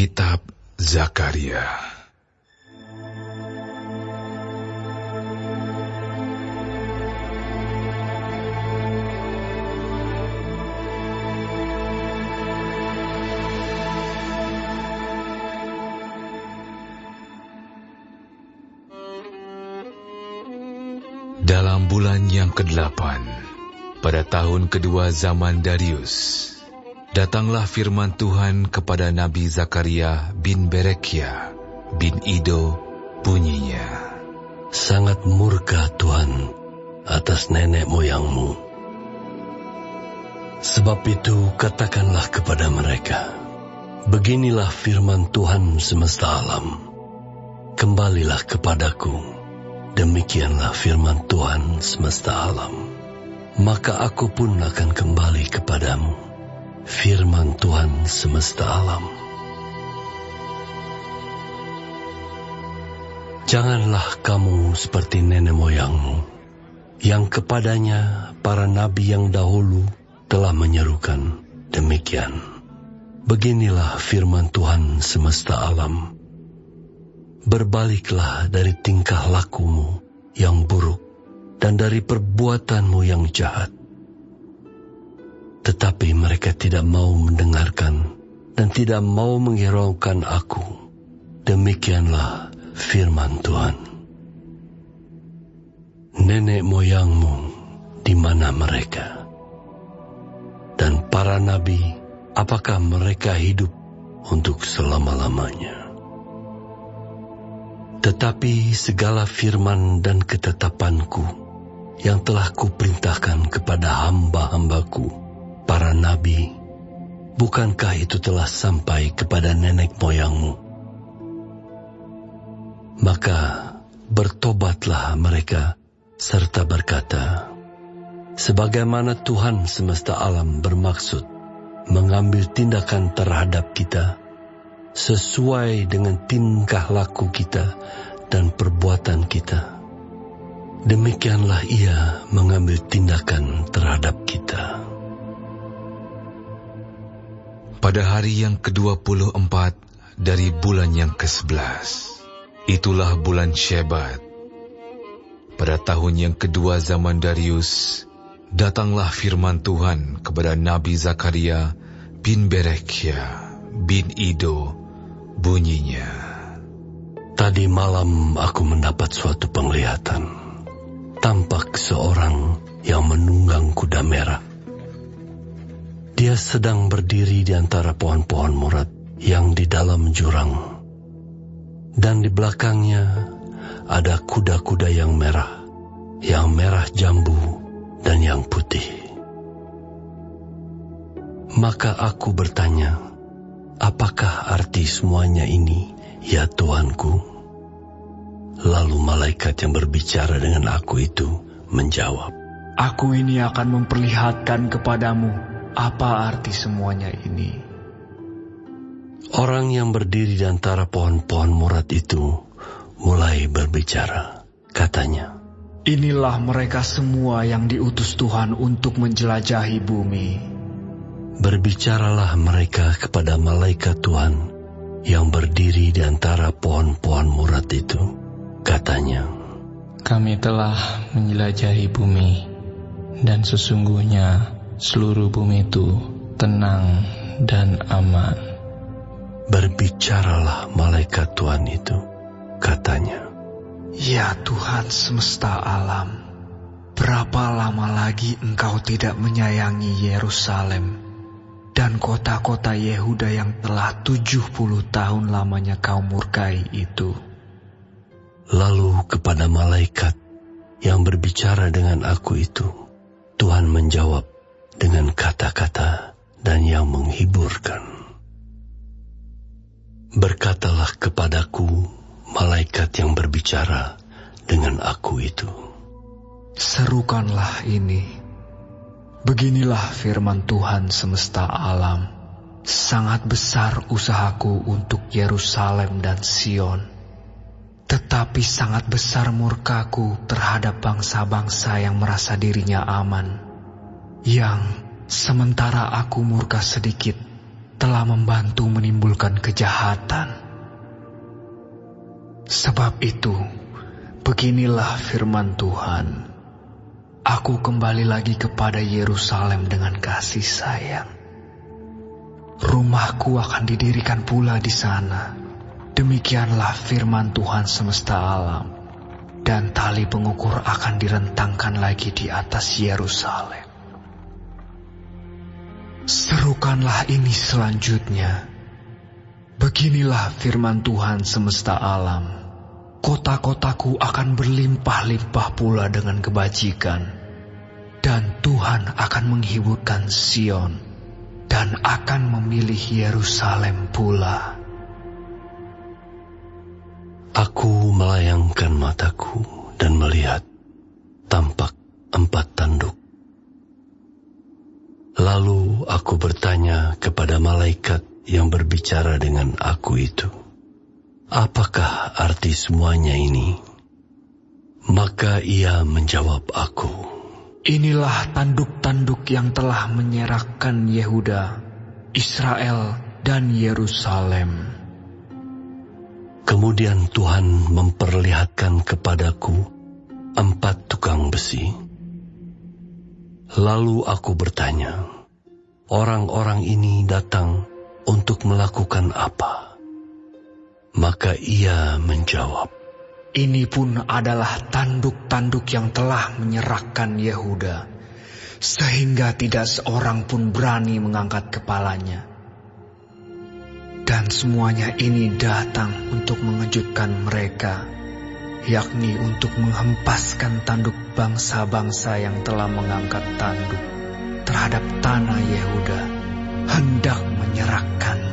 Kitab Zakaria. Dalam bulan yang ke-8, pada tahun kedua zaman Darius, datanglah firman Tuhan kepada Nabi Zakaria bin Berekia bin Ido, bunyinya, sangat murka Tuhan atas nenek moyangmu. Sebab itu katakanlah kepada mereka, beginilah firman Tuhan semesta alam, kembalilah kepadaku. Demikianlah firman Tuhan semesta alam, maka aku pun akan kembali kepadamu. Firman Tuhan semesta alam. Janganlah kamu seperti nenek moyangmu, yang kepadanya para nabi yang dahulu telah menyerukan demikian. Beginilah firman Tuhan semesta alam. Berbaliklah dari tingkah lakumu yang buruk dan dari perbuatanmu yang jahat. Tetapi mereka tidak mau mendengarkan dan tidak mau menghiraukan aku. Demikianlah firman Tuhan. Nenek moyangmu di mana mereka? Dan para nabi, apakah mereka hidup untuk selama-lamanya? Tetapi segala firman dan ketetapanku yang telah kuperintahkan kepada hamba-hambaku, para nabi, bukankah itu telah sampai kepada nenek moyangmu? Maka bertobatlah mereka serta berkata, sebagaimana Tuhan semesta alam bermaksud mengambil tindakan terhadap kita, sesuai dengan tingkah laku kita dan perbuatan kita, demikianlah Ia mengambil tindakan terhadap kita. Pada hari yang ke-24 dari bulan yang ke-11, itulah bulan Shebat. Pada tahun yang kedua zaman Darius, datanglah firman Tuhan kepada Nabi Zakaria bin Berekia bin Ido, bunyinya, tadi malam aku mendapat suatu penglihatan. Tampak seorang yang menunggang kuda merah. Dia sedang berdiri di antara pohon-pohon murad yang di dalam jurang. Dan di belakangnya ada kuda-kuda yang merah jambu dan yang putih. Maka aku bertanya, apakah arti semuanya ini, ya Tuanku? Lalu malaikat yang berbicara dengan aku itu menjawab, aku ini akan memperlihatkan kepadamu apa arti semuanya ini. Orang yang berdiri di antara pohon-pohon murad itu mulai berbicara. Katanya, inilah mereka semua yang diutus Tuhan untuk menjelajahi bumi. Berbicaralah mereka kepada malaikat Tuhan yang berdiri di antara pohon-pohon murad itu. Katanya, kami telah menjelajahi bumi, dan sesungguhnya seluruh bumi itu tenang dan aman. Berbicaralah malaikat Tuhan itu. Katanya, ya Tuhan semesta alam, berapa lama lagi Engkau tidak menyayangi Yerusalem dan kota-kota Yehuda yang telah 70 tahun lamanya Kau murkai itu? Lalu kepada malaikat yang berbicara dengan aku itu, Tuhan menjawab dengan kata-kata dan yang menghiburkan. Berkatalah kepadaku malaikat yang berbicara dengan aku itu, serukanlah ini. Beginilah firman Tuhan semesta alam, sangat besar usahaku untuk Yerusalem dan Sion, tetapi sangat besar murkaku terhadap bangsa-bangsa yang merasa dirinya aman, yang sementara aku murka sedikit, telah membantu menimbulkan kejahatan. Sebab itu, beginilah firman Tuhan. Aku kembali lagi kepada Yerusalem dengan kasih sayang. Rumahku akan didirikan pula di sana. Demikianlah firman Tuhan semesta alam. Dan tali pengukur akan direntangkan lagi di atas Yerusalem. Serukanlah ini selanjutnya. Beginilah firman Tuhan semesta alam. Kota-kotaku akan berlimpah-limpah pula dengan kebajikan. Dan Tuhan akan menghiburkan Sion. Dan akan memilih Yerusalem pula. Aku melayangkan mataku dan melihat tampak 4 tanduk. Lalu aku bertanya kepada malaikat yang berbicara dengan aku itu, apakah arti semuanya ini? Maka ia menjawab aku, inilah tanduk-tanduk yang telah menyerahkan Yehuda, Israel, dan Yerusalem. Kemudian Tuhan memperlihatkan kepadaku 4 tukang besi. Lalu aku bertanya, orang-orang ini datang untuk melakukan apa? Maka ia menjawab, ini pun adalah tanduk-tanduk yang telah menyerahkan Yehuda, sehingga tidak seorang pun berani mengangkat kepalanya. Dan semuanya ini datang untuk mengejutkan mereka, yakni untuk menghempaskan tanduk bangsa-bangsa yang telah mengangkat tanduk terhadap tanah Yehuda, hendak menyerahkan